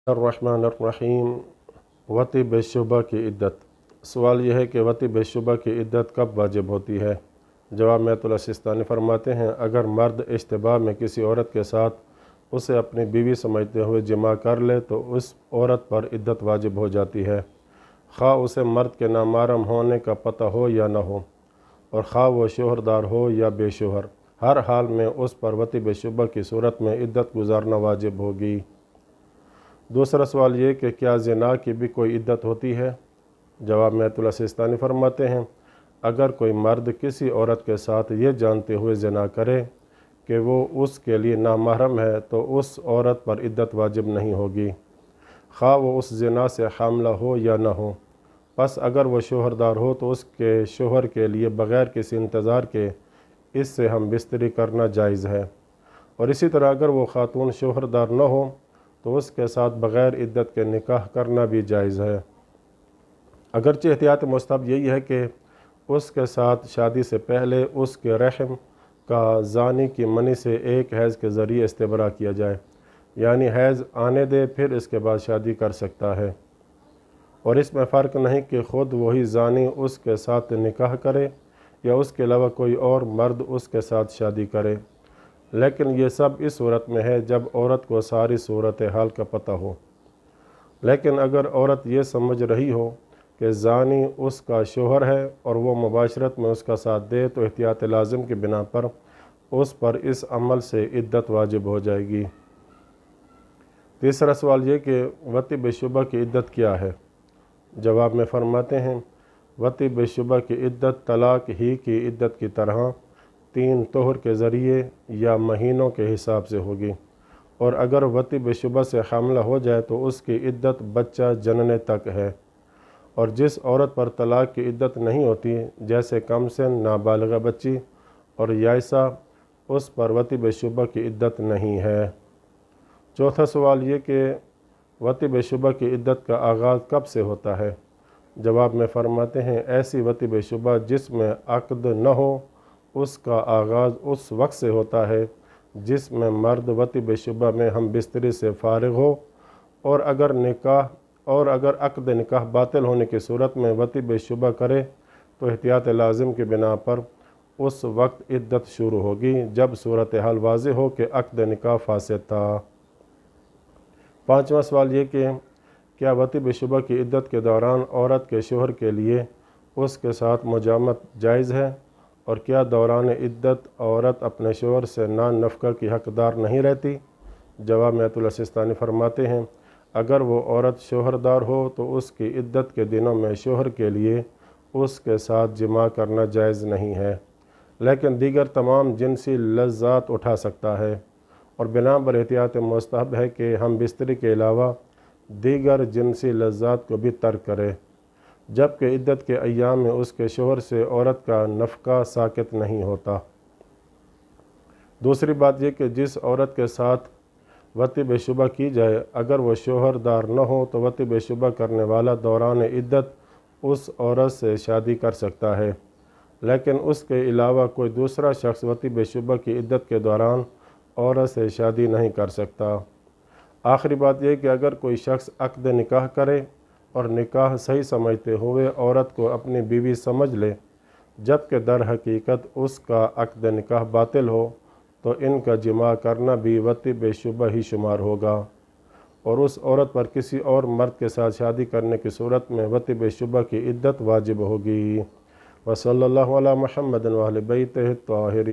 अर्रहमानिर्रहीम। वती बेशुबा की इद्दत। सवाल यह है कि वती बेशुबा की इद्दत कब वाजिब होती है। जवाब महतुल्लाह सिस्तानी फरमाते हैं, अगर मर्द इश्तिबाह में किसी औरत के साथ उसे अपनी बीवी समझते हुए जिमा कर ले तो उस औरत पर इद्दत वाजिब हो जाती है, खा उसे मर्द के नामारम होने का पता हो या न हो, और खा वो शोहरदार हो या बेशोहर, हर हाल में उस पर वती बेशुबा की सूरत में इद्दत गुजारना वाजिब होगी। दूसरा सवाल ये कि क्या ज़िना की भी कोई इद्दत होती है। जवाब महतुल्लाह सिस्तानी फरमाते हैं, अगर कोई मर्द किसी औरत के साथ ये जानते हुए ज़िना करे कि वो उसके लिए नामहरम है तो उस औरत पर इद्दत वाजिब नहीं होगी, खा वो उस ज़िना से हामला हो या न हो। बस अगर वो शोहरदार हो तो उसके शोहर के लिए बग़ैर किसी इंतज़ार के इससे हम बिस्तरी करना जायज़ है, और इसी तरह अगर वो ख़ातून शोहरदार न हो तो उसके साथ बग़ैर इद्दत के निकाह करना भी जायज़ है। अगरचे एहतियात मुस्तहब यही है कि उसके साथ शादी से पहले उसके रहम का ज़ानी की मनी से एक हैज़ के ज़रिए इस्तेबरा किया जाए, यानी हैज़ आने दे फिर इसके बाद शादी कर सकता है। और इसमें फ़र्क नहीं कि ख़ुद वही ज़ानी उसके साथ निकाह करे या उसके अलावा कोई और मर्द उसके साथ शादी करे, लेकिन ये सब इस सूरत में है जब औरत को सारी सूरत हाल का पता हो। लेकिन अगर औरत ये समझ रही हो कि ज़ानी उसका शोहर है और वो मुबाशरत में उसका साथ दे तो एहतियात लाज़िम की बिना पर उस पर इस अमल से इद्दत वाजिब हो जाएगी। तीसरा सवाल ये कि वती बेशुबा की इद्दत क्या है। जवाब में फरमाते हैं, वती बेशुबा की इद्दत तलाक ही की इद्दत की तरह 3 तोहर के ज़रिए या महीनों के हिसाब से होगी, और अगर वती बेशुबा से हामला हो जाए तो उसकी इद्दत बच्चा जनने तक है। और जिस औरत पर तलाक की इद्दत नहीं होती, जैसे कम से नाबालिगा बच्ची और याइसा, उस पर वती बेशुबा की इद्दत नहीं है। चौथा सवाल ये कि वती बेशुबा की इद्दत का आगाज़ कब से होता है। जवाब में फरमाते हैं, ऐसी वती बेशुबा जिसमें अक़द न हो उसका आगाज़ उस वक्त से होता है जिसमें मर्द वती बेशुबा में हम बिस्तरी से फारिग हो, और अगर अक़द निकाह बातिल होने की सूरत में वती बेशुबा करे तो एहतियात लाज़िम की बिना पर उस वक्त इद्दत शुरू होगी जब सूरत हाल वाज़ेह हो कि अक़द निकाह फासिद था। पाँचवा सवाल ये कि क्या वती बेशुबा की इद्दत के दौरान औरत के शोहर के लिए उसके साथ मुजामत जायज़ है, और क्या दौरान इद्दत औरत अपने शोहर से नान नफ़क़ा की हक़दार नहीं रहती। जवाब महतुल्लाह सिस्तानी फरमाते हैं, अगर वो औरत शोहरदार हो तो उसकी इद्दत के दिनों में शोहर के लिए उसके साथ जिमा करना जायज़ नहीं है, लेकिन दीगर तमाम जिनसी लज़्ज़ात उठा सकता है, और बिना बर एहतियात मुस्तहब है कि हम बिस्तरी के अलावा दीगर जिनसी लज़्ज़ात को भी तर्क करें, जबकि इद्दत के अय्याम में उसके शोहर से औरत का नफ़क़ा साकित नहीं होता। दूसरी बात यह कि जिस औरत के साथ वती बेशुबा की जाए, अगर वह शोहरदार न हो तो वती बेशुबा करने वाला दौरान इद्दत उस औरत से शादी कर सकता है, लेकिन उसके अलावा कोई दूसरा शख्स वती बेशुबा की इद्दत के दौरान औरत से शादी नहीं कर सकता। आखिरी बात यह कि अगर कोई शख्स अक़द निकाह करे और निकाह सही समझते हुए औरत को अपनी बीवी समझ ले, जबकि दर हकीकत उसका अक़द निकाह बातिल हो, तो इनका जिमा करना भी वती बेशुबा ही शुमार होगा, और उस औरत पर किसी और मर्द के साथ शादी करने की सूरत में वती बेशुबा की इद्दत वाजिब होगी। वसल्लल्लाहु अला मुहम्मद व अहले बैतिही त्वाहिरीन।